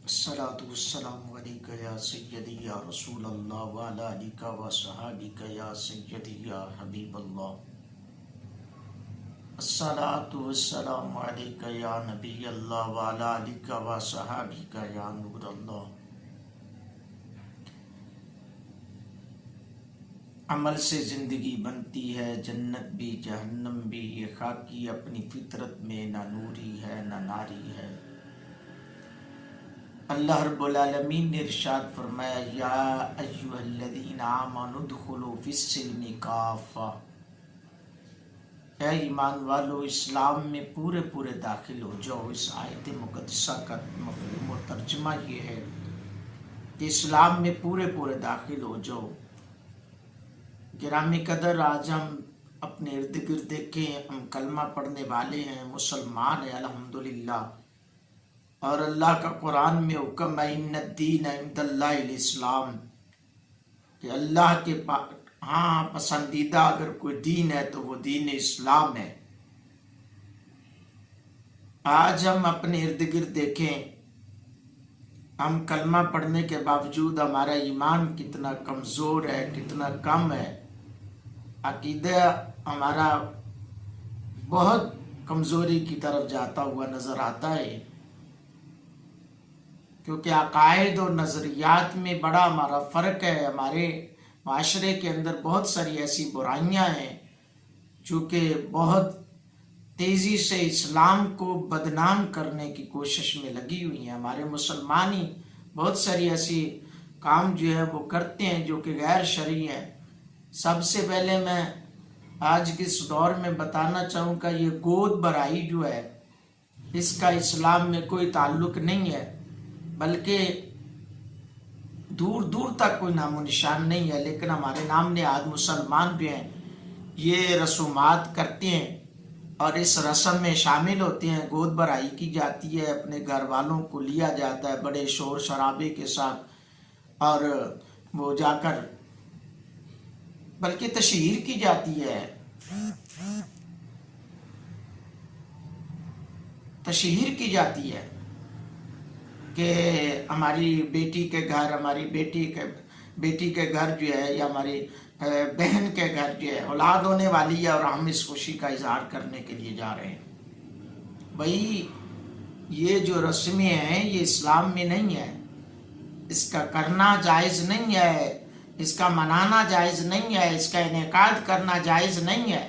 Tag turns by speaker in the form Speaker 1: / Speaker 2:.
Speaker 1: الصلاة والسلام عليك يا سيدي يا رسول الله وعلى آلك وصحابك يا سيدي يا حبيب الله. الصلاة والسلام عليك يا نبي الله وعلى آلك وصحابك يا نور الله. عمل سے زندگی بنتی ہے، جنت بھی جہنم بھی، یہ خاکی اپنی فطرت میں نہ نوری ہے نہ ناری ہے. اللہ رب العالمین نے ارشاد فرمایا یا ایھا الذین آمنوا ادخلوا فی السلم کافہ، اے ایمان والو اسلام میں پورے داخل ہو جاؤ. اس آیت مقدسہ کا مفہوم و ترجمہ یہ ہے کہ اسلام میں پورے داخل ہو جاؤ. گرامی قدر، آج ہم اپنے ارد گرد دیکھیں، ہم کلمہ پڑھنے والے ہیں، مسلمان ہیں الحمدللہ، اور اللہ کا قرآن میں حکم ہے ان الدین عند اللہ الاسلام، کہ اللہ کے پسندیدہ اگر کوئی دین ہے تو وہ دین اسلام ہے. آج ہم اپنے ارد گرد دیکھیں، ہم کلمہ پڑھنے کے باوجود ہمارا ایمان کتنا کمزور ہے، کتنا کم ہے. عقیدہ ہمارا بہت کمزوری کی طرف جاتا ہوا نظر آتا ہے، کیونکہ عقائد اور نظریات میں بڑا ہمارا فرق ہے. ہمارے معاشرے کے اندر بہت ساری ایسی برائیاں ہیں جو کہ بہت تیزی سے اسلام کو بدنام کرنے کی کوشش میں لگی ہوئی ہیں. ہمارے مسلمان ہی بہت ساری ایسی کام جو ہے وہ کرتے ہیں جو کہ غیر شرعی ہیں. سب سے پہلے میں آج کے اس دور میں بتانا چاہوں گا، یہ گود برائی جو ہے اس کا اسلام میں کوئی تعلق نہیں ہے، بلکہ دور تک کوئی نام و نشان نہیں ہے. لیکن ہمارے نام نہاد مسلمان بھی ہیں، یہ رسومات کرتے ہیں اور اس رسم میں شامل ہوتے ہیں. گود برائی کی جاتی ہے، اپنے گھر والوں کو لیا جاتا ہے بڑے شور شرابے کے ساتھ، اور وہ جا کر بلکہ تشہیر کی جاتی ہے، کہ ہماری بیٹی کے گھر، ہماری بیٹی کے گھر جو ہے، یا ہماری بہن کے گھر جو ہے اولاد ہونے والی ہے اور ہم اس خوشی کا اظہار کرنے کے لیے جا رہے ہیں. بھائی یہ جو رسمیں ہیں یہ اسلام میں نہیں ہے، اس کا کرنا جائز نہیں ہے، اس کا منانا جائز نہیں ہے، اس کا انعقاد کرنا جائز نہیں ہے.